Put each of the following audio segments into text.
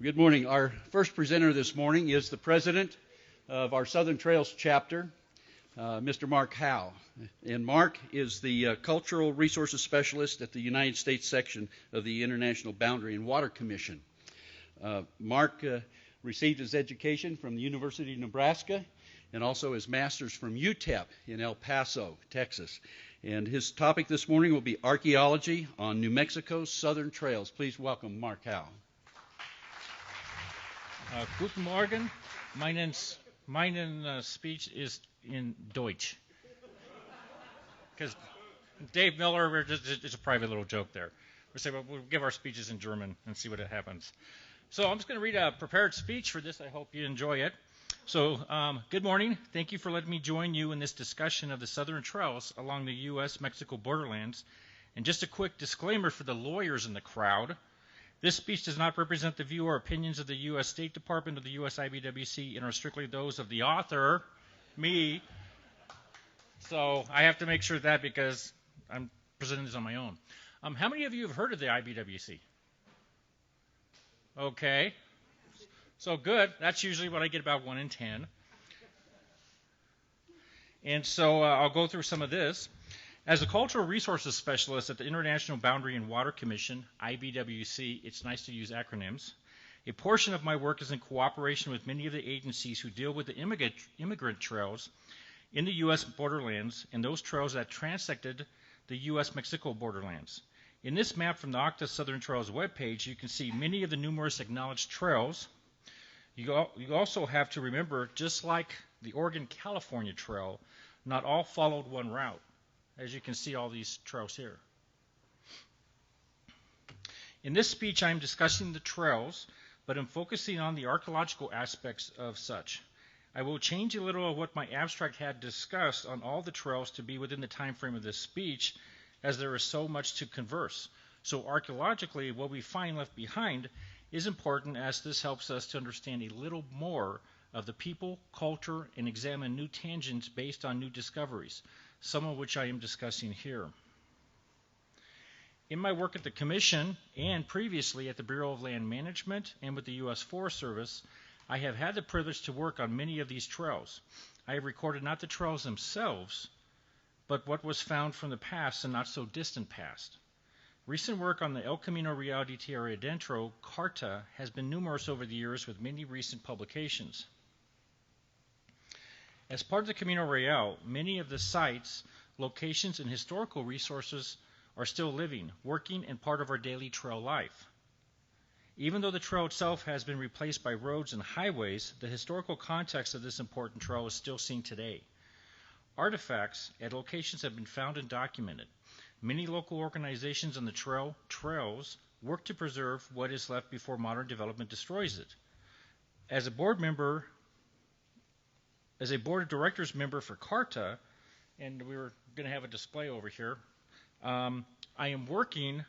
Good morning. Our first presenter this morning is the president of our Southern Trails chapter, Mr. Mark Howe. And Mark is the Cultural Resources Specialist at the United States section of the International Boundary and Water Commission. Mark received his education from the University of Nebraska and also his master's from UTEP in El Paso, Texas. And his topic this morning will be Archaeology on New Mexico's Southern Trails. Please welcome Mark Howe. Guten Morgen. Mein speech is in Deutsch. Because Dave Miller, it's a private little joke there. We'll give our speeches in German and see what happens. So I'm just going to read a prepared speech for this. I hope you enjoy it. So good morning. Thank you for letting me join you in this discussion of the Southern Trails along the U.S.-Mexico borderlands. And just a quick disclaimer for the lawyers in the crowd. This speech does not represent the view or opinions of the U.S. State Department or the U.S. IBWC and are strictly those of the author, me. So I have to make sure of that because I'm presenting this on my own. How many of you have heard of the IBWC? Okay. So good. That's usually what I get, about 1 in 10. And so I'll go through some of this. As a cultural resources specialist at the International Boundary and Water Commission, IBWC, it's nice to use acronyms, a portion of my work is in cooperation with many of the agencies who deal with the immigrant trails in the U.S. borderlands and those trails that transected the U.S.-Mexico borderlands. In this map from the OCTA Southern Trails webpage, you can see many of the numerous acknowledged trails. You also have to remember, just like the Oregon-California Trail, not all followed one route. As you can see all these trails here. In this speech, I'm discussing the trails, but I'm focusing on the archaeological aspects of such. I will change a little of what my abstract had discussed on all the trails to be within the time frame of this speech, as there is so much to converse. So archaeologically, what we find left behind is important, as this helps us to understand a little more of the people, culture, and examine new tangents based on new discoveries, some of which I am discussing here. In my work at the Commission and previously at the Bureau of Land Management and with the U.S. Forest Service, I have had the privilege to work on many of these trails. I have recorded not the trails themselves, but what was found from the past and not so distant past. Recent work on the El Camino Real de Tierra Adentro, Carta, has been numerous over the years with many recent publications. As part of the Camino Real, many of the sites, locations, and historical resources are still living, working, and part of our daily trail life. Even though the trail itself has been replaced by roads and highways, the historical context of this important trail is still seen today. Artifacts at locations have been found and documented. Many local organizations on the trails work to preserve what is left before modern development destroys it. As a board of directors member for Carta, and we were going to have a display over here, I am working,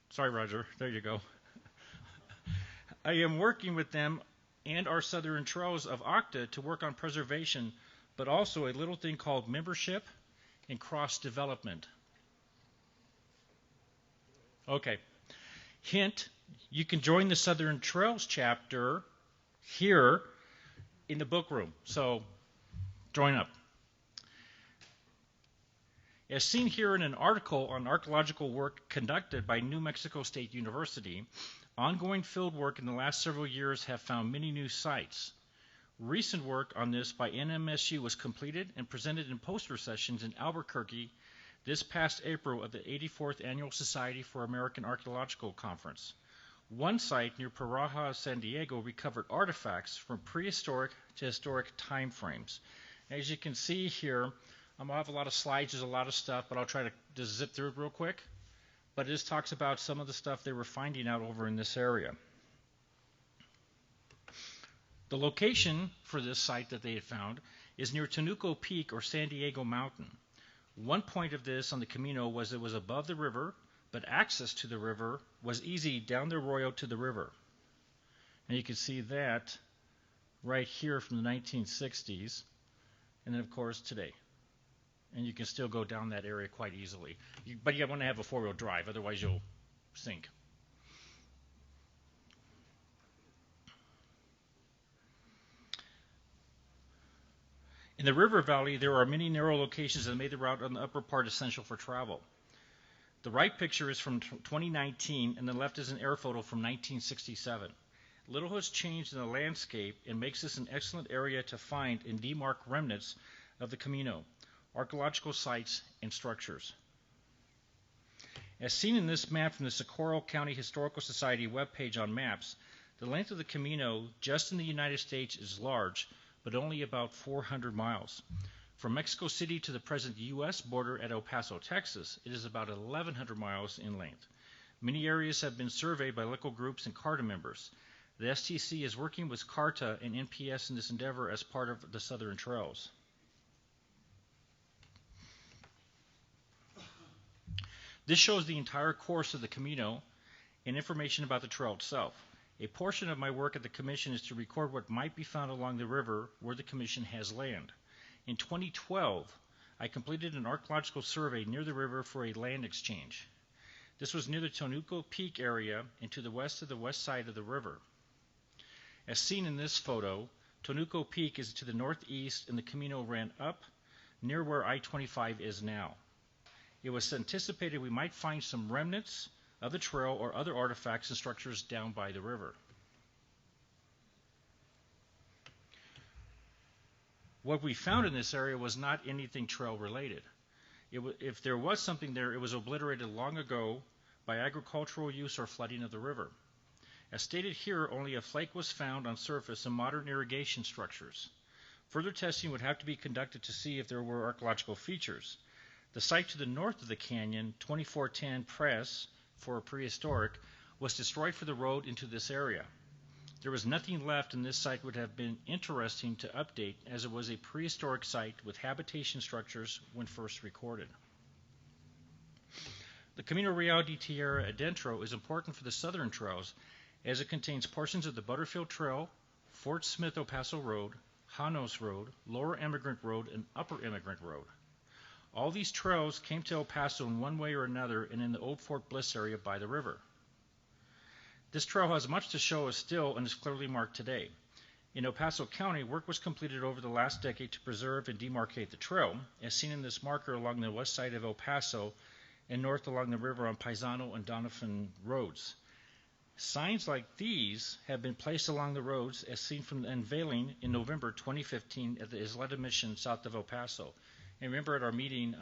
sorry Roger, there you go. I am working with them and our Southern Trails of OCTA to work on preservation, but also a little thing called membership and cross-development. Okay, hint, you can join the Southern Trails chapter here in the book room, so join up. As seen here in an article on archaeological work conducted by New Mexico State University, ongoing field work in the last several years have found many new sites. Recent work on this by NMSU was completed and presented in poster sessions in Albuquerque this past April at the 84th Annual Society for American Archaeological Conference. One site near Paraja, San Diego, recovered artifacts from prehistoric to historic time frames. As you can see here, I'll have a lot of slides, there's a lot of stuff, but I'll try to just zip through it real quick. But this talks about some of the stuff they were finding out over in this area. The location for this site that they had found is near Tenuco Peak or San Diego Mountain. One point of this on the Camino was it was above the river, but access to the river was easy down the arroyo to the river. And you can see that right here from the 1960s, and then of course today. And you can still go down that area quite easily. But you want to have a four-wheel drive, otherwise you'll sink. the river valley, there are many narrow locations that made the route on the upper part essential for travel. The right picture is from 2019, and the left is an air photo from 1967. Little has changed in the landscape and makes this an excellent area to find and demark remnants of the Camino, archaeological sites, and structures. As seen in this map from the Socorro County Historical Society webpage on maps, the length of the Camino just in the United States is large, but only about 400 miles. From Mexico City to the present U.S. border at El Paso, Texas, it is about 1,100 miles in length. Many areas have been surveyed by local groups and CARTA members. The STC is working with CARTA and NPS in this endeavor as part of the Southern Trails. This shows the entire course of the Camino and information about the trail itself. A portion of my work at the Commission is to record what might be found along the river where the Commission has land. In 2012, I completed an archaeological survey near the river for a land exchange. This was near the Tonuco Peak area and to the west of the west side of the river. As seen in this photo, Tonuco Peak is to the northeast and the Camino ran up near where I-25 is now. It was anticipated we might find some remnants of the trail or other artifacts and structures down by the river. What we found in this area was not anything trail related. If there was something there, it was obliterated long ago by agricultural use or flooding of the river. As stated here, only a flake was found on surface and modern irrigation structures. Further testing would have to be conducted to see if there were archaeological features. The site to the north of the canyon, 2410 Press, for prehistoric, was destroyed for the road into this area. There was nothing left, and this site would have been interesting to update as it was a prehistoric site with habitation structures when first recorded. The Camino Real de Tierra Adentro is important for the Southern Trails as it contains portions of the Butterfield Trail, Fort Smith El Paso Road, Janos Road, Lower Emigrant Road, and Upper Emigrant Road. All these trails came to El Paso in one way or another and in the old Fort Bliss area by the river. This trail has much to show us still and is clearly marked today. In El Paso County, work was completed over the last decade to preserve and demarcate the trail, as seen in this marker along the west side of El Paso and north along the river on Paisano and Doniphan roads. Signs like these have been placed along the roads as seen from the unveiling in November 2015 at the Isleta Mission south of El Paso. And remember at our meeting,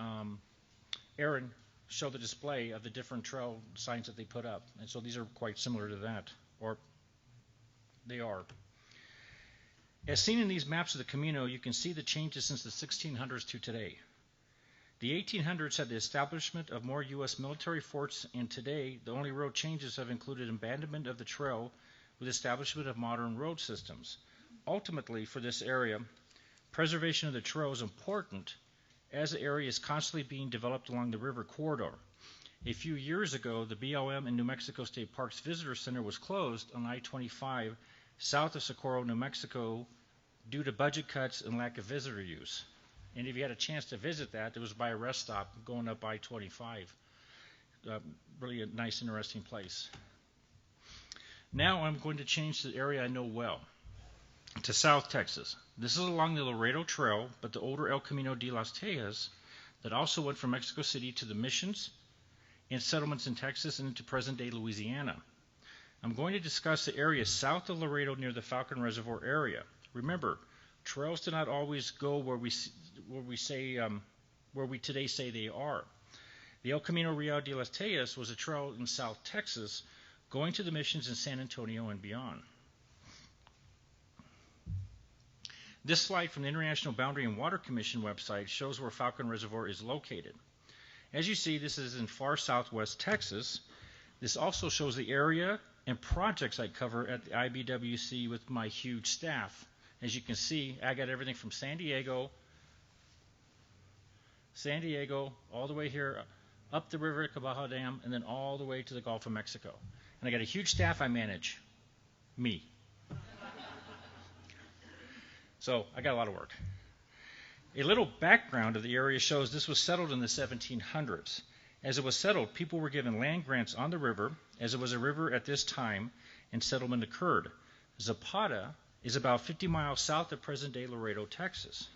Aaron showed the display of the different trail signs that they put up. And so these are quite similar to that, or they are. As seen in these maps of the Camino, you can see the changes since the 1600s to today. The 1800s had the establishment of more U.S. military forts, and today the only road changes have included abandonment of the trail with establishment of modern road systems. Ultimately, for this area, preservation of the trail is important as the area is constantly being developed along the river corridor. A few years ago, the BLM and New Mexico State Parks Visitor Center was closed on I-25 south of Socorro, New Mexico, due to budget cuts and lack of visitor use. And if you had a chance to visit that, it was by a rest stop going up I-25. Really a nice, interesting place. Now I'm going to change to the area I know well, to South Texas. This is along the Laredo Trail, but the older El Camino de las Tejas that also went from Mexico City to the missions and settlements in Texas and into present-day Louisiana. I'm going to discuss the area south of Laredo near the Falcon Reservoir area. Remember, trails do not always go where we today say they are. The El Camino Real de las Tejas was a trail in South Texas going to the missions in San Antonio and beyond. This slide from the International Boundary and Water Commission website shows where Falcon Reservoir is located. As you see, this is in far southwest Texas. This also shows the area and projects I cover at the IBWC with my huge staff. As you can see, I got everything from San Diego, all the way here, up the river at Cabaja Dam, and then all the way to the Gulf of Mexico. And I got a huge staff I manage. Me. So I got a lot of work. A little background of the area shows this was settled in the 1700s. As it was settled, people were given land grants on the river, as it was a river at this time, and settlement occurred. Zapata is about 50 miles south of present-day Laredo, Texas.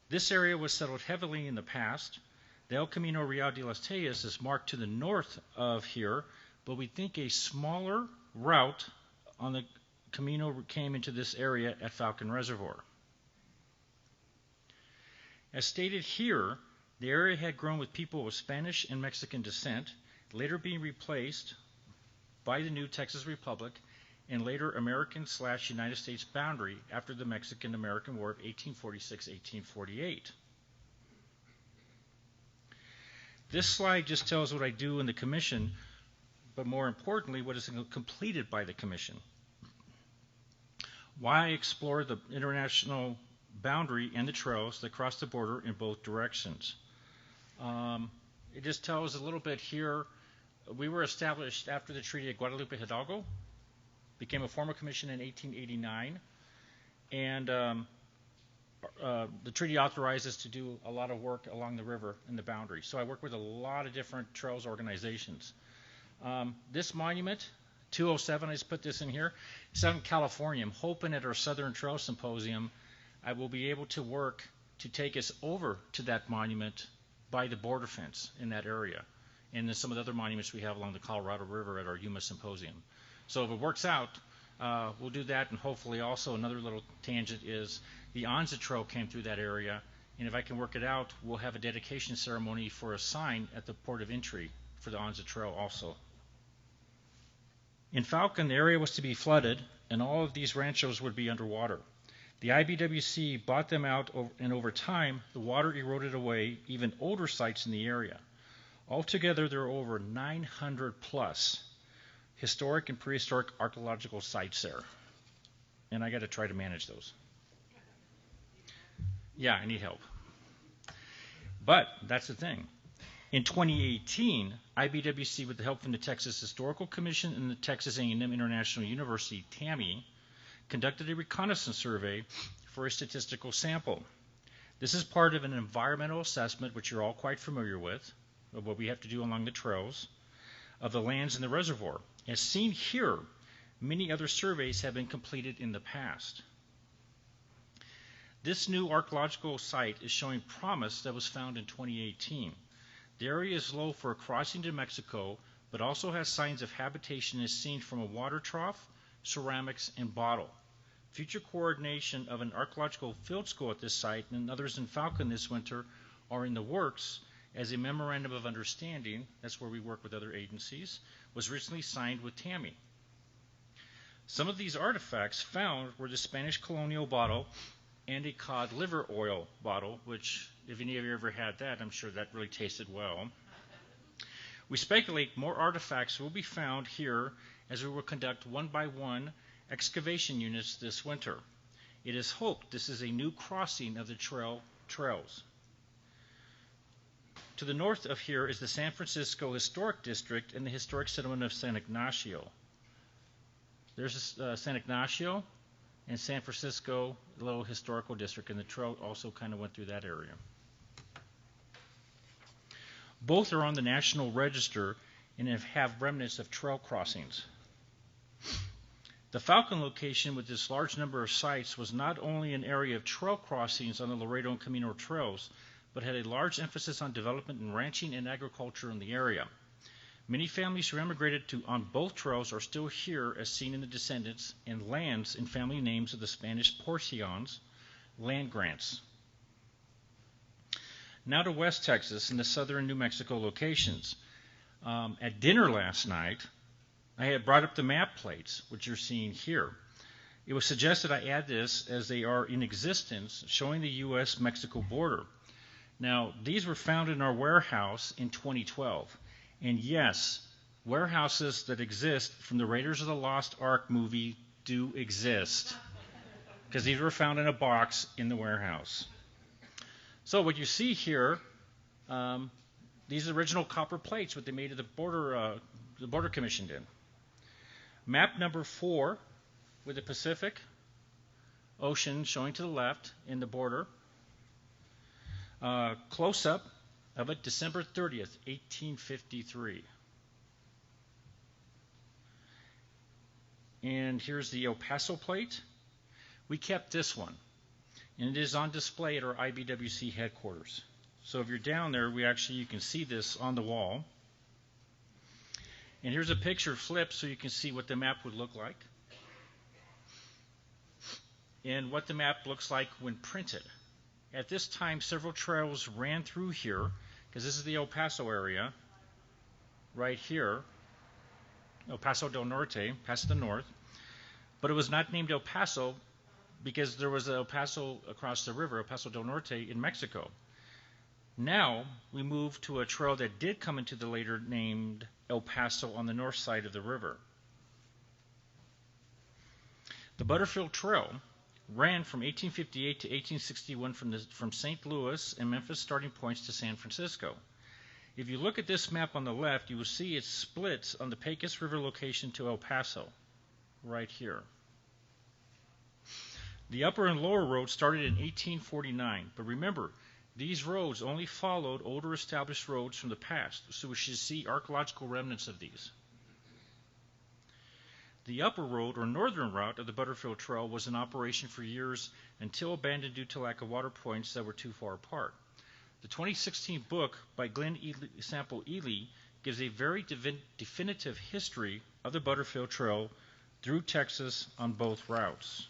This area was settled heavily in the past. The El Camino Real de las Tejas is marked to the north of here, but we think a smaller route on the Camino came into this area at Falcon Reservoir. As stated here, the area had grown with people of Spanish and Mexican descent, later being replaced by the new Texas Republic and later American/United States boundary after the Mexican-American War of 1846-1848. This slide just tells what I do in the commission, but more importantly, what is completed by the commission. Why I explore the international boundary and the trails that cross the border in both directions. It just tells a little bit here. We were established after the Treaty of Guadalupe Hidalgo, became a formal commission in 1889, and the treaty authorized us to do a lot of work along the river and the boundary. So I work with a lot of different trails organizations. This monument, 207, I just put this in here, it's out in California. I'm hoping at our Southern Trail Symposium I will be able to work to take us over to that monument by the border fence in that area, and then some of the other monuments we have along the Colorado River at our Yuma Symposium. So if it works out, we'll do that, and hopefully also another little tangent is the Anza Trail came through that area, and if I can work it out, we'll have a dedication ceremony for a sign at the port of entry for the Anza Trail also. In Falcon, the area was to be flooded, and all of these ranchos would be underwater. The IBWC bought them out, and over time, the water eroded away even older sites in the area. Altogether, there are over 900 plus historic and prehistoric archaeological sites there. And I got to try to manage those. Yeah, I need help. But that's the thing. In 2018, IBWC, with the help from the Texas Historical Commission and the Texas A&M International University, TAMI, conducted a reconnaissance survey for a statistical sample. This is part of an environmental assessment, which you're all quite familiar with, of what we have to do along the trails, of the lands in the reservoir. As seen here, many other surveys have been completed in the past. This new archaeological site is showing promise that was found in 2018. The area is low for a crossing to Mexico, but also has signs of habitation as seen from a water trough, ceramics, and bottle. Future coordination of an archaeological field school at this site and others in Falcon this winter are in the works, as a memorandum of understanding, that's where we work with other agencies, was recently signed with TAMI. Some of these artifacts found were the Spanish colonial bottle and a cod liver oil bottle, which, if any of you ever had that, I'm sure that really tasted well. We speculate more artifacts will be found here as we will conduct one-by-one excavation units this winter. It is hoped this is a new crossing of the trails. To the north of here is the San Francisco Historic District and the historic settlement of San Ignacio. There's San Ignacio and San Francisco, the little historical district, and the trail also kind of went through that area. Both are on the National Register and have remnants of trail crossings. The Falcon location with this large number of sites was not only an area of trail crossings on the Laredo and Camino trails, but had a large emphasis on development in ranching and agriculture in the area. Many families who emigrated on both trails are still here, as seen in the descendants, and lands in family names of the Spanish porcions, land grants. Now to West Texas and the southern New Mexico locations. At dinner last night, I had brought up the map plates, which you're seeing here. It was suggested I add this as they are in existence, showing the U.S.-Mexico border. Now, these were found in our warehouse in 2012. And yes, warehouses that exist from the Raiders of the Lost Ark movie do exist, because these were found in a box in the warehouse. So what you see here, these original copper plates, what they made of the border commission did. Map number 4 with the Pacific Ocean showing to the left in the border. Close-up of it, December 30th, 1853. And here's the El Paso plate. We kept this one. And it is on display at our IBWC headquarters. So if you're down there, you can see this on the wall. And here's a picture flipped so you can see what the map would look like. And what the map looks like when printed. At this time, several trails ran through here, because this is the El Paso area, right here, El Paso del Norte, past the north. But it was not named El Paso because there was El Paso across the river, El Paso del Norte, in Mexico. Now, we move to a trail that did come into the later named El Paso on the north side of the river. The Butterfield Trail ran from 1858 to 1861 from St. Louis and Memphis starting points to San Francisco. If you look at this map on the left, you will see it splits on the Pecos River location to El Paso, right here. The upper and lower roads started in 1849, but remember, these roads only followed older established roads from the past, so we should see archaeological remnants of these. The upper road, or northern route, of the Butterfield Trail was in operation for years until abandoned due to lack of water points that were too far apart. The 2016 book by Glenn Sample Ely gives a very definitive history of the Butterfield Trail through Texas on both routes.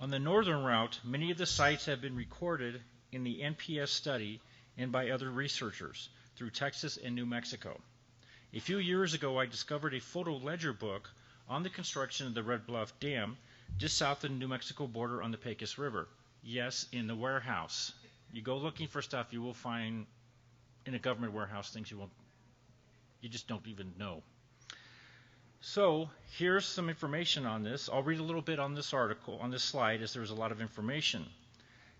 On the northern route, many of the sites have been recorded in the NPS study and by other researchers through Texas and New Mexico. A few years ago, I discovered a photo ledger book on the construction of the Red Bluff Dam just south of the New Mexico border on the Pecos River. Yes, in the warehouse. You go looking for stuff, you will find in a government warehouse things you just don't even know. So here's some information on this. I'll read a little bit on this article, on this slide, as there's a lot of information.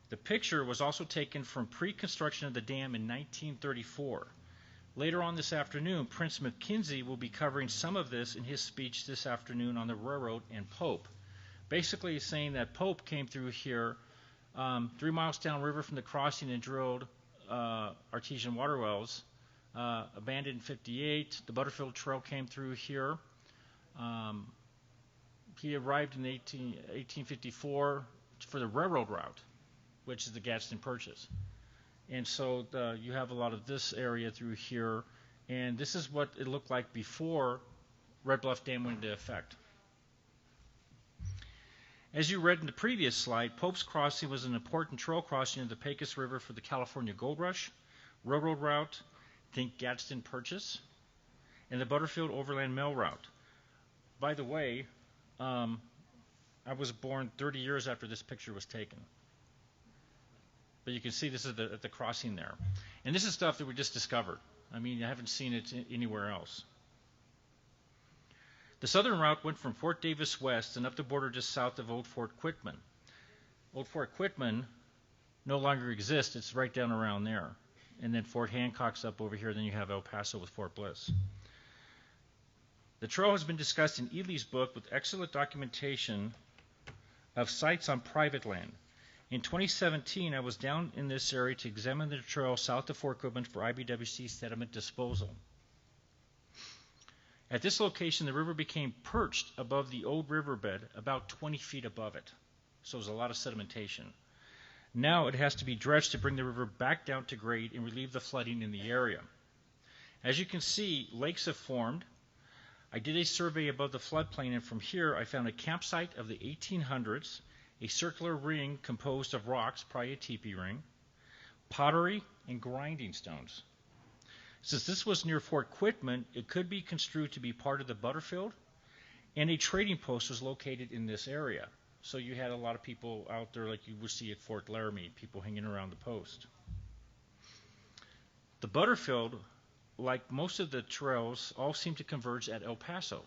The picture was also taken from pre-construction of the dam in 1934. Later on this afternoon, Prince McKenzie will be covering some of this in his speech this afternoon on the railroad and Pope. Basically, he's saying that Pope came through here 3 miles downriver from the crossing and drilled artesian water wells, abandoned in 58. The Butterfield Trail came through here. He arrived in 1854 for the railroad route, which is the Gadsden Purchase. And so you have a lot of this area through here, and this is what it looked like before Red Bluff Dam went into effect. As you read in the previous slide, Pope's Crossing was an important trail crossing of the Pecos River for the California Gold Rush, railroad route, think Gadsden Purchase, and the Butterfield Overland Mail route. By the way, I was born 30 years after this picture was taken. But you can see this is at the crossing there. And this is stuff that we just discovered. I mean, I haven't seen it anywhere else. The southern route went from Fort Davis west and up the border just south of Old Fort Quitman. Old Fort Quitman no longer exists. It's right down around there. And then Fort Hancock's up over here. Then you have El Paso with Fort Bliss. The trail has been discussed in Ely's book with excellent documentation of sites on private land. In 2017, I was down in this area to examine the trail south of Fort Quitman for IBWC sediment disposal. At this location, the river became perched above the old riverbed, about 20 feet above it. So there's a lot of sedimentation. Now it has to be dredged to bring the river back down to grade and relieve the flooding in the area. As you can see, lakes have formed. I did a survey above the floodplain, and from here I found a campsite of the 1800s, a circular ring composed of rocks, probably a teepee ring, pottery, and grinding stones. Since this was near Fort Quitman, it could be construed to be part of the Butterfield, and a trading post was located in this area. So you had a lot of people out there like you would see at Fort Laramie, people hanging around the post. The Butterfield, like most of the trails, all seem to converge at El Paso.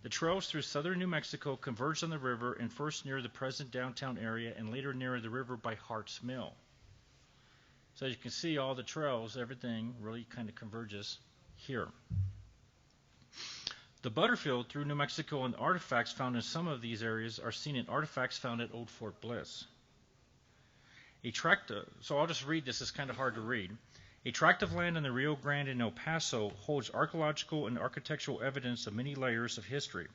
The trails through southern New Mexico converged on the river and first near the present downtown area and later near the river by Hart's Mill. So as you can see, all the trails, everything really kind of converges here. The Butterfield through New Mexico and artifacts found in some of these areas are seen in artifacts found at Old Fort Bliss. So I'll just read this, it's kind of hard to read. A tract of land in the Rio Grande in El Paso holds archaeological and architectural evidence of many layers of history.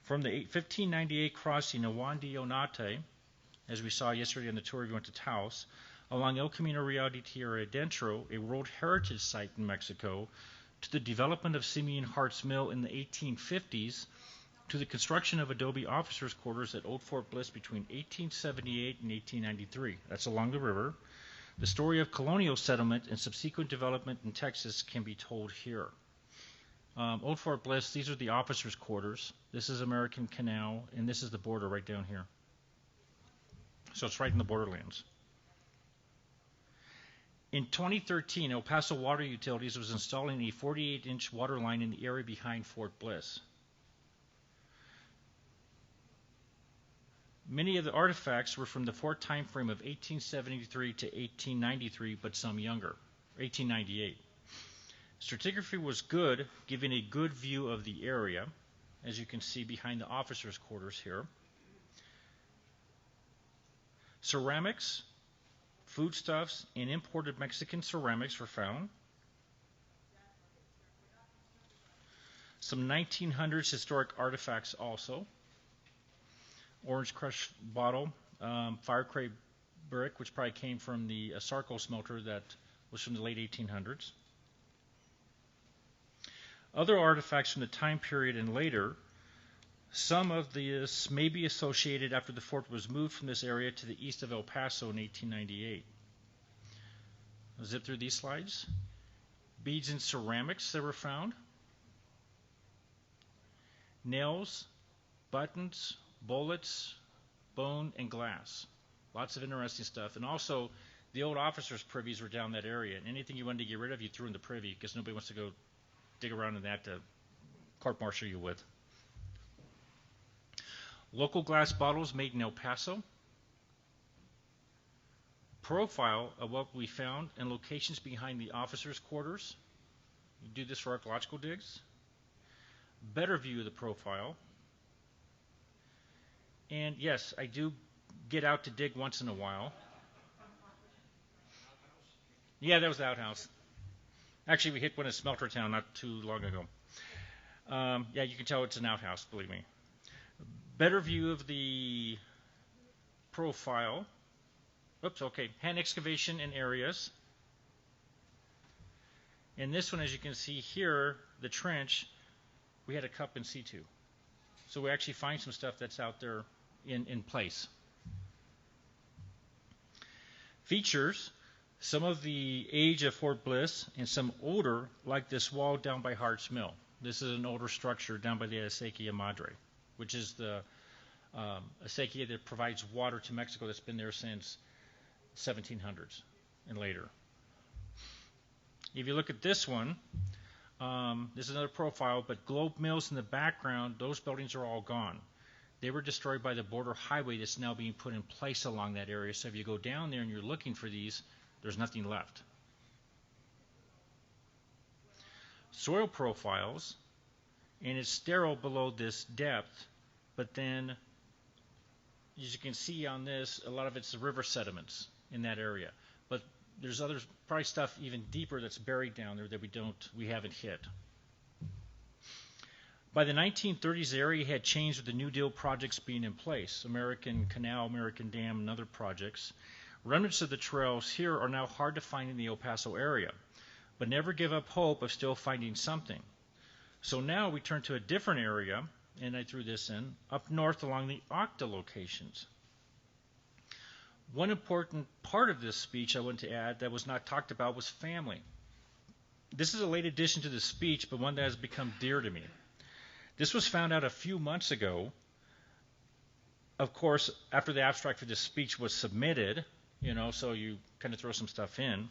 From the 1598 crossing of Juan de Onate, as we saw yesterday on the tour we went to Taos, along El Camino Real de Tierra Adentro, a World Heritage Site in Mexico, to the development of Simeon Hart's Mill in the 1850s, to the construction of adobe officers' quarters at Old Fort Bliss between 1878 and 1893. That's along the river. The story of colonial settlement and subsequent development in Texas can be told here. Old Fort Bliss, these are the officers' quarters. This is American Canal, and this is the border right down here. So it's right in the borderlands. In 2013, El Paso Water Utilities was installing a 48-inch water line in the area behind Fort Bliss. Many of the artifacts were from the fort time frame of 1873 to 1893, but some younger, 1898. Stratigraphy was good, giving a good view of the area, as you can see behind the officers' quarters here. Ceramics, foodstuffs, and imported Mexican ceramics were found. Some 1900s historic artifacts also. Orange crush bottle, fire crate brick, which probably came from the Sarco smelter that was from the late 1800s. Other artifacts from the time period and later, some of this may be associated after the fort was moved from this area to the east of El Paso in 1898. I'll zip through these slides. Beads and ceramics that were found. Nails, buttons, bullets, bone, and glass. Lots of interesting stuff. And also, the old officers' privies were down that area. And anything you wanted to get rid of, you threw in the privy because nobody wants to go dig around in that to court-martial you with. Local glass bottles made in El Paso. Profile of what we found and locations behind the officers' quarters. You do this for archaeological digs. Better view of the profile. And yes, I do get out to dig once in a while. Yeah, that was the outhouse. Actually, we hit one in Smelter Town not too long ago. Yeah, you can tell it's an outhouse, believe me. Better view of the profile. Oops, okay. Hand excavation in areas. And this one, as you can see here, the trench, we had a cup in situ. So we actually find some stuff that's out there in place. Features, some of the age of Fort Bliss and some older, like this wall down by Hart's Mill. This is an older structure down by the Acequia Madre, which is the acequia that provides water to Mexico that's been there since 1700s and later. If you look at this one, this is another profile, but Globe Mills in the background, those buildings are all gone. They were destroyed by the border highway that's now being put in place along that area. So if you go down there and you're looking for these, there's nothing left. Soil profiles, and it's sterile below this depth, but then, as you can see on this, a lot of it's the river sediments in that area. But there's other, probably stuff even deeper that's buried down there that we haven't hit. By the 1930s, the area had changed with the New Deal projects being in place, American Canal, American Dam, and other projects. Remnants of the trails here are now hard to find in the El Paso area, but never give up hope of still finding something. So now we turn to a different area, and I threw this in, up north along the OCTA locations. One important part of this speech I want to add that was not talked about was family. This is a late addition to the speech, but one that has become dear to me. This was found out a few months ago. Of course, after the abstract for this speech was submitted, so you kind of throw some stuff in,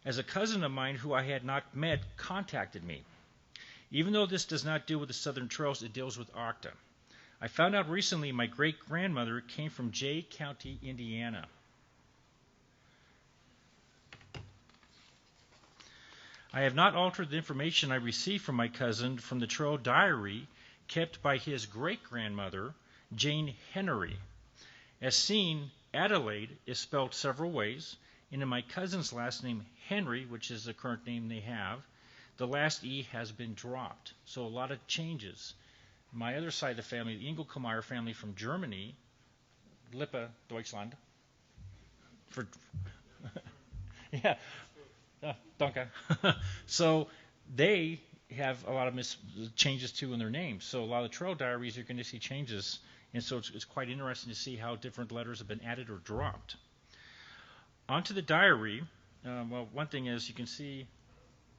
as a cousin of mine who I had not met contacted me. Even though this does not deal with the Southern Trails, it deals with OCTA. I found out recently my great-grandmother came from Jay County, Indiana. I have not altered the information I received from my cousin from the trail diary kept by his great-grandmother, Jane Henry. As seen, Adelaide is spelled several ways, and in my cousin's last name, Henry, which is the current name they have, the last E has been dropped. So a lot of changes. My other side of the family, the Engelkemeyer family from Germany, Lippe, Deutschland. Yeah, danke. So they have a lot of changes too in their names. So a lot of the trail diaries, you're going to see changes, and so it's quite interesting to see how different letters have been added or dropped. Onto the diary. Well, one thing is you can see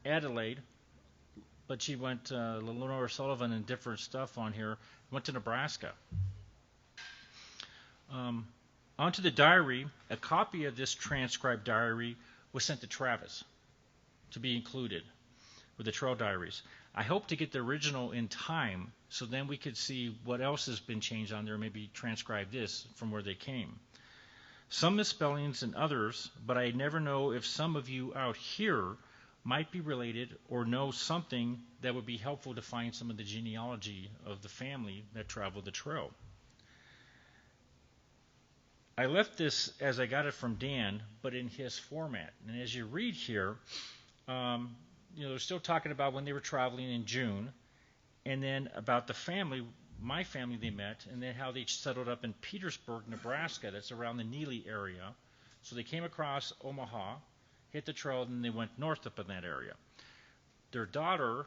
Adelaide, but she went Lenore Sullivan and different stuff on here. Went to Nebraska. Onto the diary. A copy of this transcribed diary was sent to Travis to be included with the trail diaries. I hope to get the original in time, so then we could see what else has been changed on there, maybe transcribe this from where they came. Some misspellings and others, but I never know if some of you out here might be related or know something that would be helpful to find some of the genealogy of the family that traveled the trail. I left this as I got it from Dan, but in his format. And as you read here, they're still talking about when they were traveling in June, and then about the family, my family they met, and then how they settled up in Petersburg, Nebraska. That's around the Neely area. So they came across Omaha, hit the trail, and then they went north up in that area. Their daughter,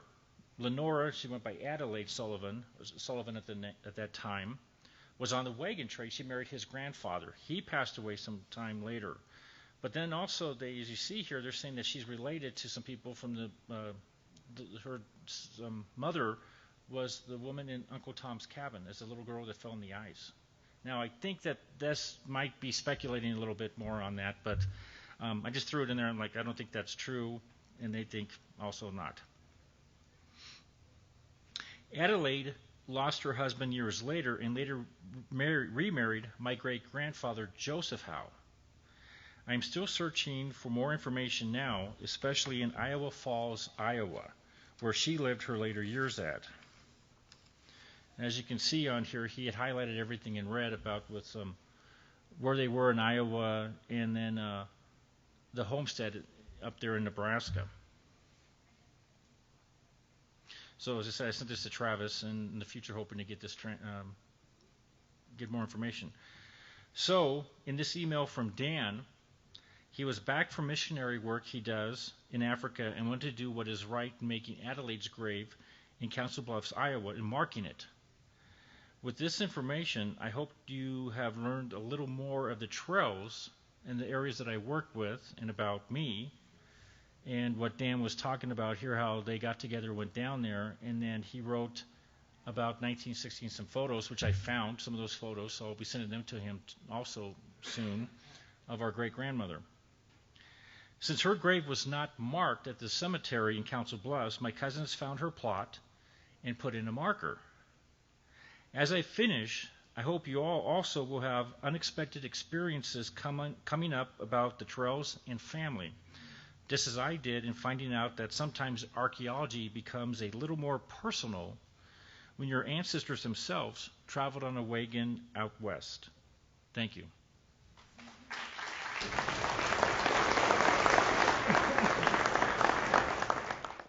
Lenora, she went by Adelaide Sullivan at that time, was on the wagon trade. She married his grandfather. He passed away some time later. But then also, as you see here, they're saying that she's related to some people from her mother was the woman in Uncle Tom's Cabin as a little girl that fell in the ice. Now, I think that this might be speculating a little bit more on that, but I just threw it in there. I'm like, I don't think that's true, and they think also not. Adelaide lost her husband years later and later remarried my great-grandfather, Joseph Howe. I am still searching for more information now, especially in Iowa Falls, Iowa, where she lived her later years at. As you can see on here, he had highlighted everything in red about with where they were in Iowa and then the homestead up there in Nebraska. So as I said, I sent this to Travis, and in the future hoping to get this get more information. So in this email from Dan, he was back from missionary work he does in Africa and wanted to do what is right in making Adelaide's grave in Council Bluffs, Iowa, and marking it. With this information, I hope you have learned a little more of the trails and the areas that I work with and about me, and what Dan was talking about here, how they got together, went down there, and then he wrote about 1916 some photos, which I found, some of those photos, so I'll be sending them to him also soon, of our great-grandmother. Since her grave was not marked at the cemetery in Council Bluffs, my cousins found her plot and put in a marker. As I finish, I hope you all also will have unexpected experiences coming up about the trails and family, just as I did in finding out that sometimes archaeology becomes a little more personal when your ancestors themselves traveled on a wagon out west. Thank you.